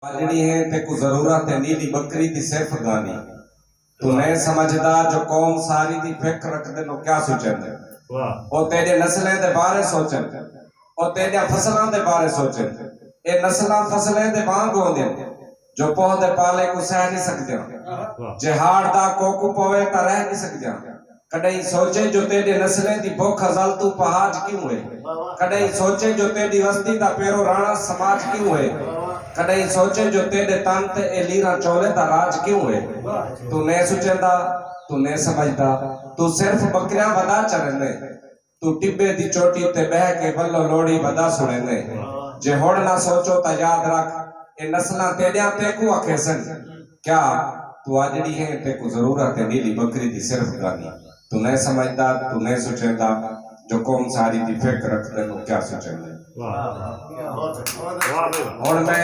पालनी है ते को जरूरत है नीली बकरी दी सिर्फ गानी तू नहीं समझदा जो कौम सारी दी फिक्र रखदे नो क्या सोचंदे ओ तेरे नस्लें दे बारे सोचन ओ तेरे फसलां दे बारे सोचन ए नस्लां फसलें दे वांग होंदे जो पौधे पाले को सह नहीं सकदे जे हाड़ दा कोकू पवे ता रह नहीं सकदे कदई सोचे जो तेरे नस्लें दी भूख हजल तू पहाड़ क्यों है कदई सोचे जो तेरी वस्ती दा पेरो राणा समाज क्यों है कदई सोचे जो तेरे तन ते ए लीरा चोले दा राज क्यों है तू नहीं सोचेंदा तू नहीं समझदा तू सिर्फ बकरियां वदा चरने तू टिब्बे दी चोटी ते बह के बल्लो लोड़ी वदा सुने जे हुण ना सोचो ता याद रख ए नस्लां तेरियां ते को आखेसन क्या तू आजड़ी है ते को जरूरत है नीली बकरी दी सिर्फ गानी तू नहीं समझदा तू नहीं सोचेंदा जो कौम सारी दी फिक्र रखदे नो क्या सोचेंदे और मैं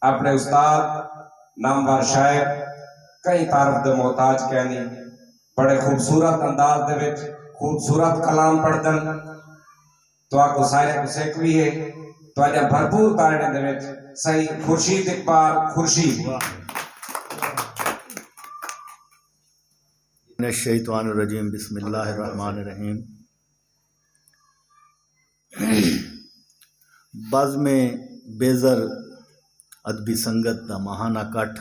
अपने उस्ताद नामवर शायर कई तारफ दे मोहताज कहनी बड़े खूबसूरत अंदाज दे विच खूबसूरत कलाम पढ़दन तो आपको सारे को सिख भी है तो आज भरपूर तारने दे विच सही खुर्शीद इकबाल खुर्शीद शैतानुर्रजीम बिस्मिल्लाहिर्रहमानिर्रहीम। बज़ में बेज़र अदबी संगत का महाना कट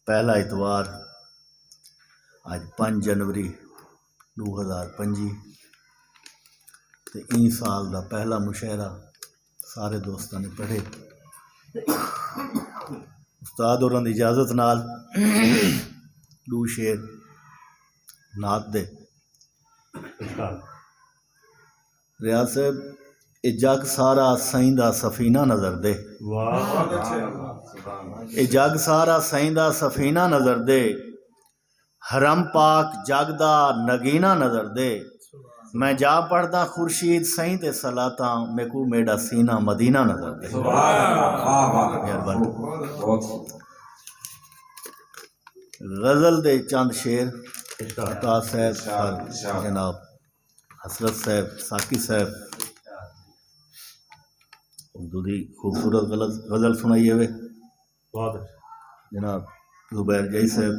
पहला इतवार आज 5 जनवरी 2025 ते इन साल का पहला मुशायरा सारे दोस्तों ने पढ़े। उस्ताद होरां दी इजाजत नाल 2 शेर नात दे। रियाज साहब ए जग सारा साईं दा सफीना नजर दे, ए जग सारा साईं दा सफीना नजर दे, हरम पाक जग दा नगीना नजर दे। मैं जा पढ़दा खुर्शीद साईं ते सलाता मेकू मेरा सीना मदीना नजर दे। गजल दे चंद शेर उस्ताद साहब जनाब हसरत साहब साकी साहब उर्दू दी खूबसूरत गजल सुनाई है वे जनाब जुबैर जई साहब।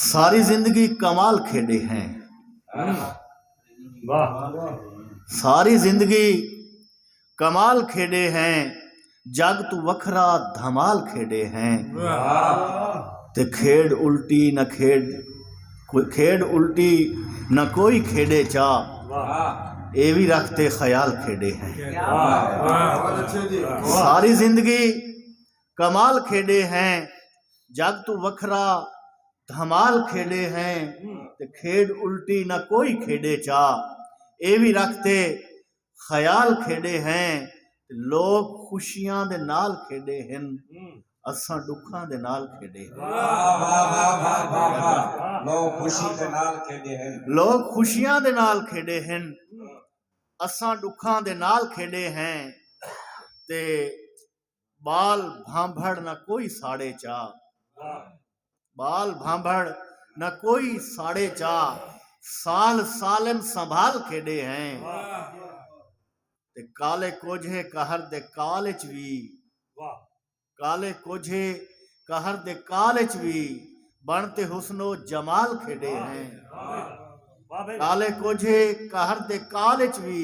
सारी जिंदगी कमाल खेडे हैं, सारी जिंदगी कमाल खेडे हैं, जग तू वखरा धमाल खेडे हैं। ते खेड उल्टी न खेड उल्टी न कोई खेडे चा, ए भी रखते ख्याल खेडे हैं। सारी जिंदगी कमाल खेडे हैं, जग तू वखरा धमाल खेडे हैं। ते खेड उल्टी न कोई खेडे चा, ए भी रखते ख्याल खेडे हैं। लोग खुशियां दे नाल खेडे हैं, असां दुखां दे नाल खेडे हैं। लोग खुशी दे नाल खेडे हैं, लोग खुशियां दे नाल खेडे हैं, असां दुखां दे नाल खेडे हैं। ते बाल भांभड़ न कोई साड़े चा, बाल भांभड़ न कोई साड़े चा, साल सालन संभाल खेडे हैं। ते काले कोझे कहर दे कालच भी, काले कोझे कहर दे कालच भी, बनते हुस्नो जमाल खेडे हैं। काले कोझे कहर दे कालच भी,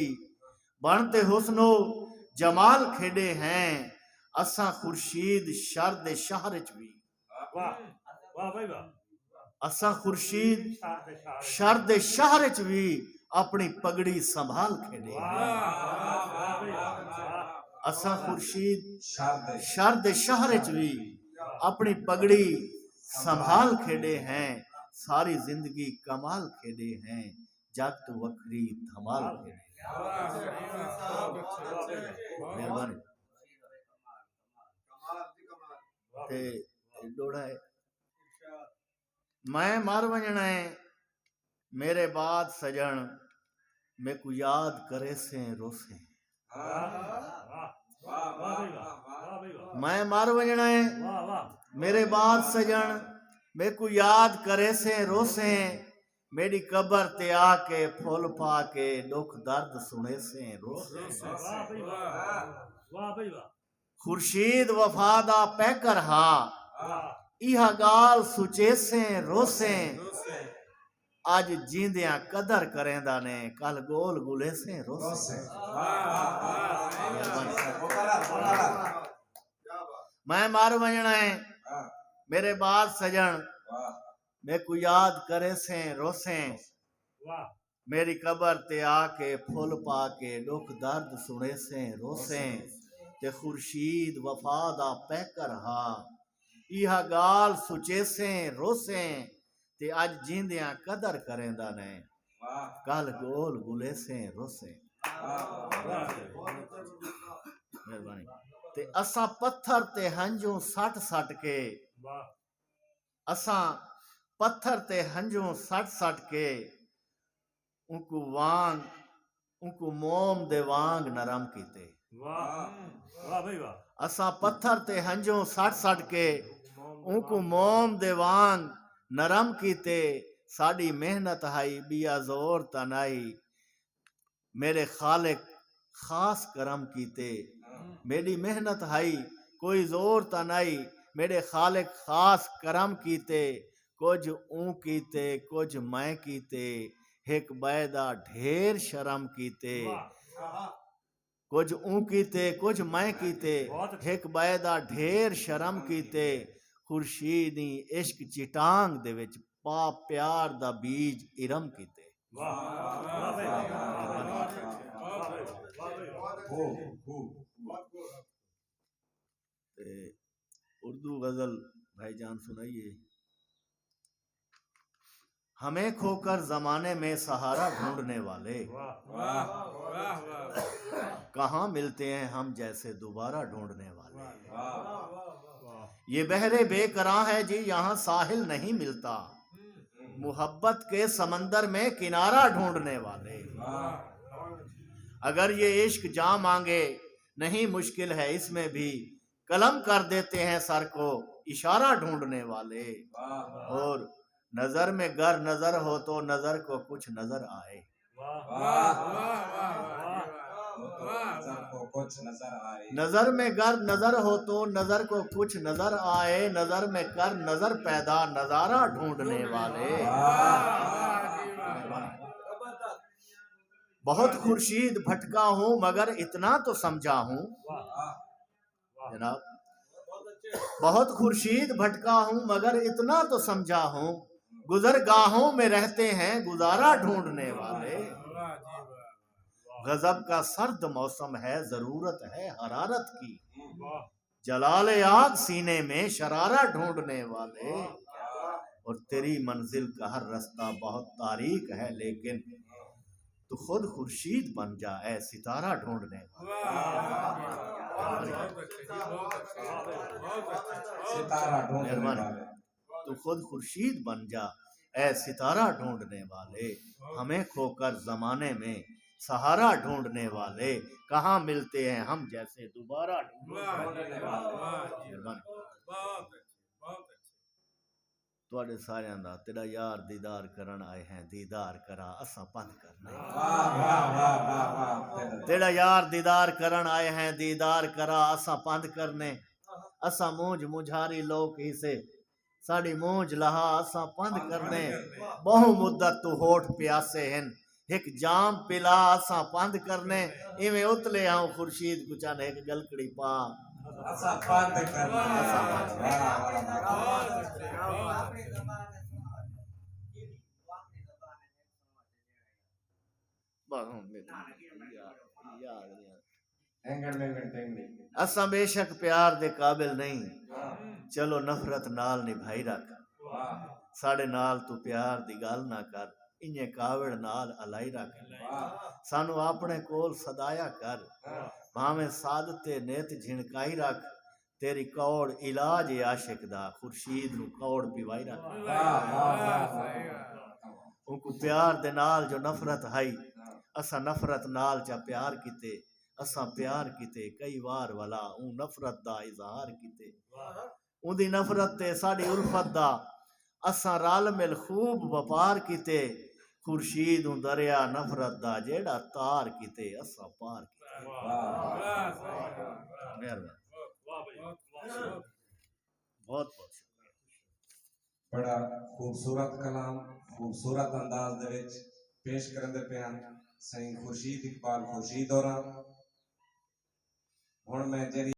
बनते हुस्नो जमाल खेडे हैं। असा खुर्शीद शर दे शहर च भी, असा खुर्शीद शर दे शहर च भी अपनी पगड़ी संभाल खेडे हैं। असा खुर्शीद शर दे शहर च भी अपनी पगड़ी संभाल खेडे हैं। सारी जिंदगी कमाल खेडे हैं, जग तो वखरी धमाल खेडे हैं। डोड़ा है मैं मर वंजना है मेरे बाद सजन, मैं को याद करे से रोसे। मैं मर वंजना है मेरे बाद सजन, मैं को याद करे से रोसे। मेरी कब्र ते आके फुल पाके दुख दर्द सुने से रोसे खुर्शीद वफादा पैकर हा इहा गाल सुचेसे रोसे आज जींदियां कदर करेंदा ने कल गोल गुले से रोसे मैं मार वजना है मेरे बाद सजन मैं को याद करे से रोसे मेरी कब्र ते आके फुल पाके दुख दर्द सुने से रोसे ते खुर्शीद वफादा पैकर हा इहा गाल सुचे से रोसे ते अज जींदियां कदर करेंदा ने कल गोल गुले से रोसे मेहरबानी ते असा पत्थर ते हंजू सट सट के असा पत्थर ते हंजू सट सट के उनको मोम दे वांग नरम कीते असा पत्थर ते हंजू सट सट के उनको मोम दे वांग नरम कीते साड़ी मेहनत हाई बिया जोर तनाई मेरे खालिक खास करम कीते मेरी मेहनत हाई कोई जोर तनाई मेरे खालिक खास करम कीते कुछ ऊं कीते कुछ मैं कीते एक बैदा ढेर शर्म कीते कुछ ऊं कीते कुछ मैं कीते एक बैदा ढेर शर्म कीते खुर्शीदी इश्क चिटांग दे विच पा प्यार दा बीज इरम कीते उर्दू गजल भाईजान सुनाइए। हमें खोकर जमाने में सहारा ढूंढने वाले कहाँ मिलते हैं हम जैसे दोबारा ढूंढने वाले ये बहरे बेकरां है जी यहाँ साहिल नहीं मिलता मोहब्बत के समंदर में किनारा ढूंढने वाले अगर ये इश्क जा मांगे नहीं मुश्किल है इसमें भी कलम कर देते हैं सर को इशारा ढूंढने वाले और नजर में गर नजर हो तो नजर को कुछ नजर आए नजर में गर नजर हो तो नजर को कुछ नजर आए नजर में कर नजर पैदा नजारा ढूंढने वाले बहुत खुर्शीद भटका हूं मगर इतना तो समझा हूं जनाब बहुत खुर्शीद भटका हूं मगर इतना तो समझा हूं गुजरगाहों में रहते हैं गुजारा ढूंढने वाले गजब का सर्द मौसम है जरूरत है हरारत की जलाल आग सीने में शरारा ढूंढने वाले और तेरी मंजिल का हर रास्ता बहुत तारीक है लेकिन तू खुद खुर्शीद बन जा ऐ सितारा ढूंढने वाले तू खुद खुर्शीद बन जा ऐ सितारा ढूंढने वाले हमें खोकर जमाने में सहारा ढूंढने वाले कहाँ मिलते हैं हम जैसे दोबारा ढूंढने वाले तुहाडे सारियां दा तेरा यार दीदार करन आए हैं दीदार करा असा पंध करने तेरा यार दीदार करन आए हैं दीदार करा असा पंध करने असा मूंज मुझारी लोक ही से साड़ी मूंज लहा असा पंध करने बहु मुद्दत तू होठ प्यासे हैं एक जाम पिला असा पंध करने इवें उतले आऊं खुर्शीद कुचान एक गलकड़ी पा असा पंध करने असा बेशक प्यार दे काबिल नहीं चलो नफरत नाल निभाई रख साढ़े नाल तू प्यार दी गल ना कर इन्ने कावड़ नाल अलाई रख सानू अपने कोल सदाया कर भावें सादते नेत झिणकाई रख तेरी कौड़ इलाज आशिक दा खुर्शीद नू कौड़ पिवाई रख उनको प्यार दे नाल जो नफरत हाई असा नफरत नाल चा प्यार कीते असा प्यार कीते कई वार वाला ऊ नफरत दा इजहार कीते उदी नफरत ते साडी उल्फत दा असा रल मिल खूब व्यापार कीते खुर्शीद हूं दरिया नफरत दा जेड़ा तार किते असा पार किते। मेहरबानी, बहुत बहुत शुक्रिया। बड़ा खूबसूरत कलाम खूबसूरत अंदाज दे विच पेश करंदे पे हैं सही खुर्शीद इकबाल खुर्शीद होरा। हुण मैं जेरी